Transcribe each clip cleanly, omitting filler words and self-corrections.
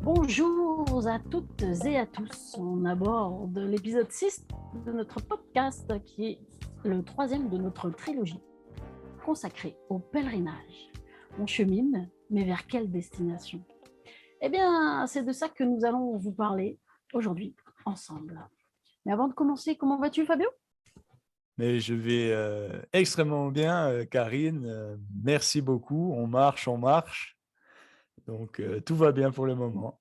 Bonjour à toutes et à tous. On aborde l'épisode 6 de notre podcast qui est le troisième de notre trilogie consacrée au pèlerinage. On chemine, mais vers quelle destination? Eh bien, c'est de ça que nous allons vous parler aujourd'hui ensemble. Mais avant de commencer, comment vas-tu, Fabio? Mais je vais extrêmement bien, Karine. Merci beaucoup. On marche, on marche. Donc, tout va bien pour le moment.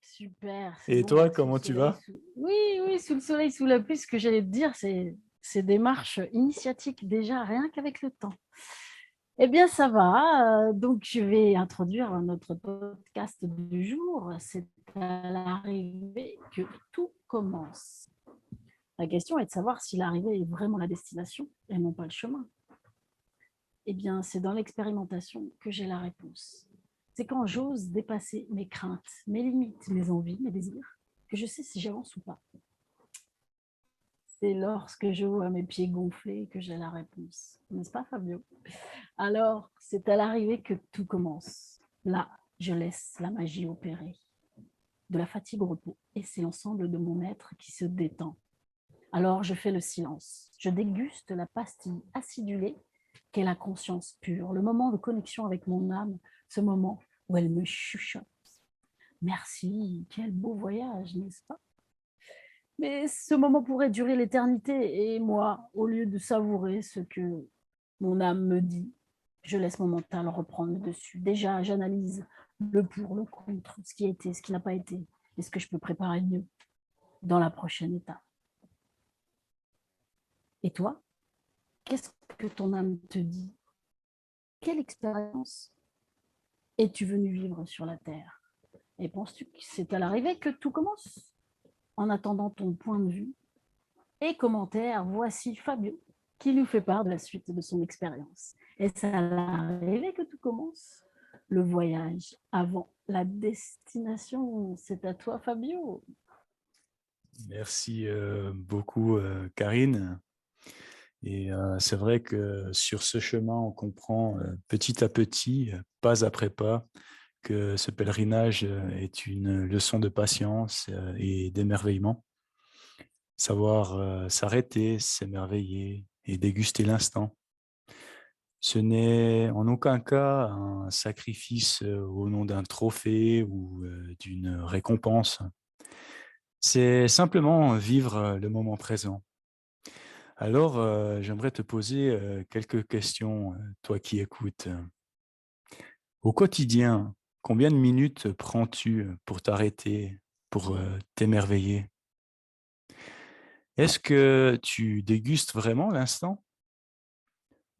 Super, c'est Et bon, toi, là, sous le comment tu soleil. vas? Oui, oui, sous le soleil, sous la pluie, ce que j'allais te dire, c'est des marches initiatiques déjà, rien qu'avec le temps. Eh bien, ça va. Donc, je vais introduire notre podcast du jour. C'est à l'arrivée que tout commence. La question est de savoir si l'arrivée est vraiment la destination et non pas le chemin. Eh bien, c'est dans l'expérimentation que j'ai la réponse. C'est quand j'ose dépasser mes craintes, mes limites, mes envies, mes désirs, que je sais si j'avance ou pas. C'est lorsque je vois mes pieds gonflés que j'ai la réponse. N'est-ce pas, Fabio? Alors, c'est à l'arrivée que tout commence. Là, je laisse la magie opérer. De la fatigue au repos. Et c'est l'ensemble de mon être qui se détend. Alors, je fais le silence. Je déguste la pastille acidulée qu'est la conscience pure, le moment de connexion avec mon âme, ce moment où elle me chuchote. Merci, quel beau voyage, n'est-ce pas? Mais ce moment pourrait durer l'éternité et moi, au lieu de savourer ce que mon âme me dit, je laisse mon mental reprendre le dessus. Déjà, j'analyse le pour, le contre, ce qui a été, ce qui n'a pas été, et ce que je peux préparer mieux dans la prochaine étape. Et toi, qu'est-ce que ton âme te dit? Quelle expérience es-tu venu vivre sur la Terre? Et penses-tu que c'est à l'arrivée que tout commence? En attendant ton point de vue et commentaire, voici Fabio qui nous fait part de la suite de son expérience. Est-ce à l'arrivée que tout commence? Le voyage avant la destination, c'est à toi, Fabio. Merci beaucoup, Karine. Et c'est vrai que sur ce chemin, on comprend petit à petit, pas après pas, que ce pèlerinage est une leçon de patience et d'émerveillement. Savoir s'arrêter, s'émerveiller et déguster l'instant. Ce n'est en aucun cas un sacrifice au nom d'un trophée ou d'une récompense. C'est simplement vivre le moment présent. Alors, j'aimerais te poser quelques questions, toi qui écoutes. Au quotidien, combien de minutes prends-tu pour t'arrêter, pour t'émerveiller? Est-ce que tu dégustes vraiment l'instant?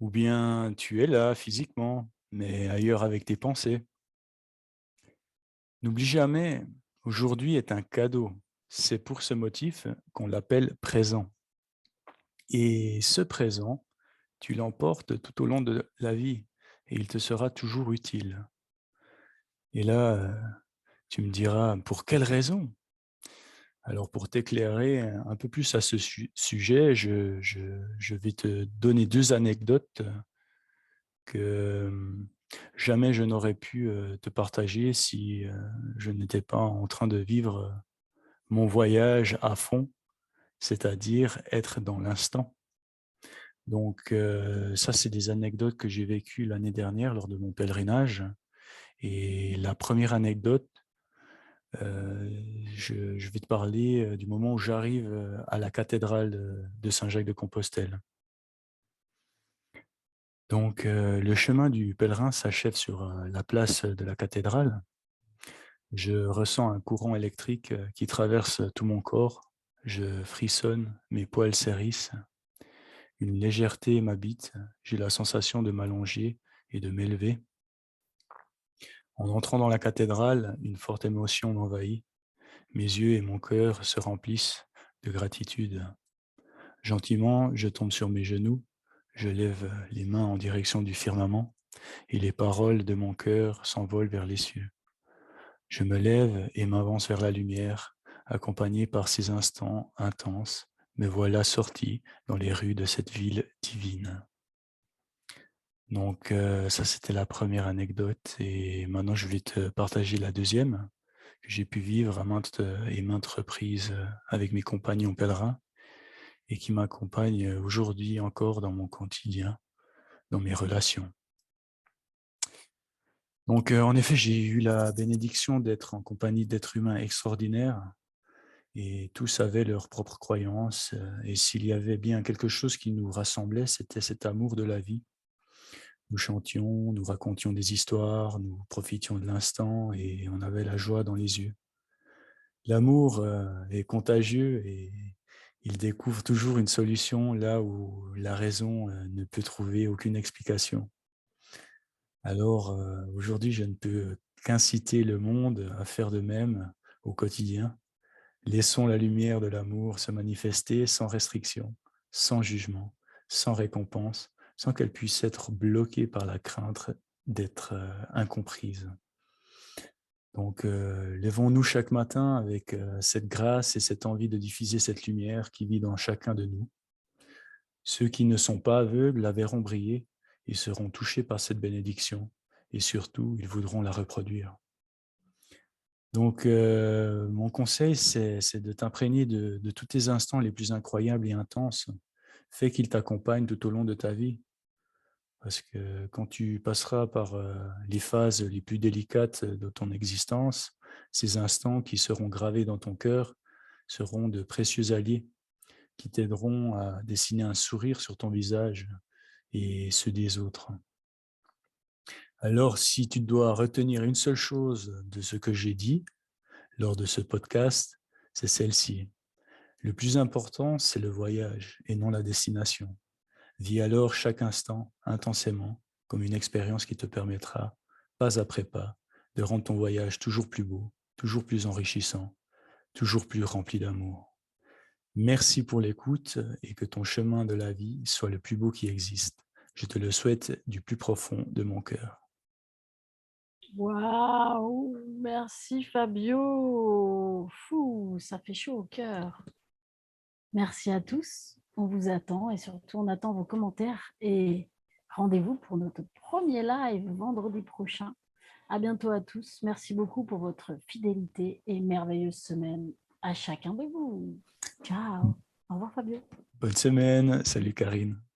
Ou bien tu es là physiquement, mais ailleurs avec tes pensées? N'oublie jamais, aujourd'hui est un cadeau. C'est pour ce motif qu'on l'appelle présent. Et ce présent, tu l'emportes tout au long de la vie et il te sera toujours utile. Et là, tu me diras, pour quelle raison? Alors pour t'éclairer un peu plus à ce sujet, je vais te donner 2 anecdotes que jamais je n'aurais pu te partager si je n'étais pas en train de vivre mon voyage à fond, c'est-à-dire être dans l'instant. Donc ça, c'est des anecdotes que j'ai vécues l'année dernière lors de mon pèlerinage. Et la première anecdote, je vais te parler du moment où j'arrive à la cathédrale de Saint-Jacques-de-Compostelle. Donc le chemin du pèlerin s'achève sur la place de la cathédrale. Je ressens un courant électrique qui traverse tout mon corps. Je frissonne, mes poils s'hérissent. Une légèreté m'habite. J'ai la sensation de m'allonger et de m'élever. En entrant dans la cathédrale, une forte émotion m'envahit. Mes yeux et mon cœur se remplissent de gratitude. Gentiment, je tombe sur mes genoux. Je lève les mains en direction du firmament et les paroles de mon cœur s'envolent vers les cieux. Je me lève et m'avance vers la lumière, accompagné par ces instants intenses. Me voilà sorti dans les rues de cette ville divine. Donc ça, c'était la première anecdote et maintenant je vais te partager la deuxième. que j'ai pu vivre à maintes et maintes reprises avec mes compagnons pèlerins et qui m'accompagnent aujourd'hui encore dans mon quotidien, dans mes relations. Donc, en effet, j'ai eu la bénédiction d'être en compagnie d'êtres humains extraordinaires et tous avaient leurs propres croyances. Et s'il y avait bien quelque chose qui nous rassemblait, c'était cet amour de la vie. Nous chantions, nous racontions des histoires, nous profitions de l'instant et on avait la joie dans les yeux. L'amour est contagieux et il découvre toujours une solution là où la raison ne peut trouver aucune explication. Alors aujourd'hui, je ne peux qu'inciter le monde à faire de même au quotidien. Laissons la lumière de l'amour se manifester sans restriction, sans jugement, sans récompense, sans qu'elle puisse être bloquée par la crainte d'être incomprise. Donc, lèvons-nous chaque matin avec cette grâce et cette envie de diffuser cette lumière qui vit dans chacun de nous. Ceux qui ne sont pas aveugles la verront briller, ils seront touchés par cette bénédiction et surtout, ils voudront la reproduire. Donc, mon conseil, c'est de t'imprégner de tous tes instants les plus incroyables et intenses. Fais qu'ils t'accompagnent tout au long de ta vie. Parce que quand tu passeras par les phases les plus délicates de ton existence, ces instants qui seront gravés dans ton cœur seront de précieux alliés qui t'aideront à dessiner un sourire sur ton visage et ceux des autres. Alors, si tu dois retenir une seule chose de ce que j'ai dit lors de ce podcast, c'est celle-ci. Le plus important, c'est le voyage et non la destination. Vis alors chaque instant intensément comme une expérience qui te permettra, pas après pas, de rendre ton voyage toujours plus beau, toujours plus enrichissant, toujours plus rempli d'amour. Merci pour l'écoute et que ton chemin de la vie soit le plus beau qui existe. Je te le souhaite du plus profond de mon cœur. Waouh, merci Fabio. Fou, ça fait chaud au cœur. Merci à tous. On vous attend et surtout, on attend vos commentaires et rendez-vous pour notre premier live vendredi prochain. À bientôt à tous. Merci beaucoup pour votre fidélité et merveilleuse semaine à chacun de vous. Ciao. Au revoir Fabio. Bonne semaine. Salut Karine.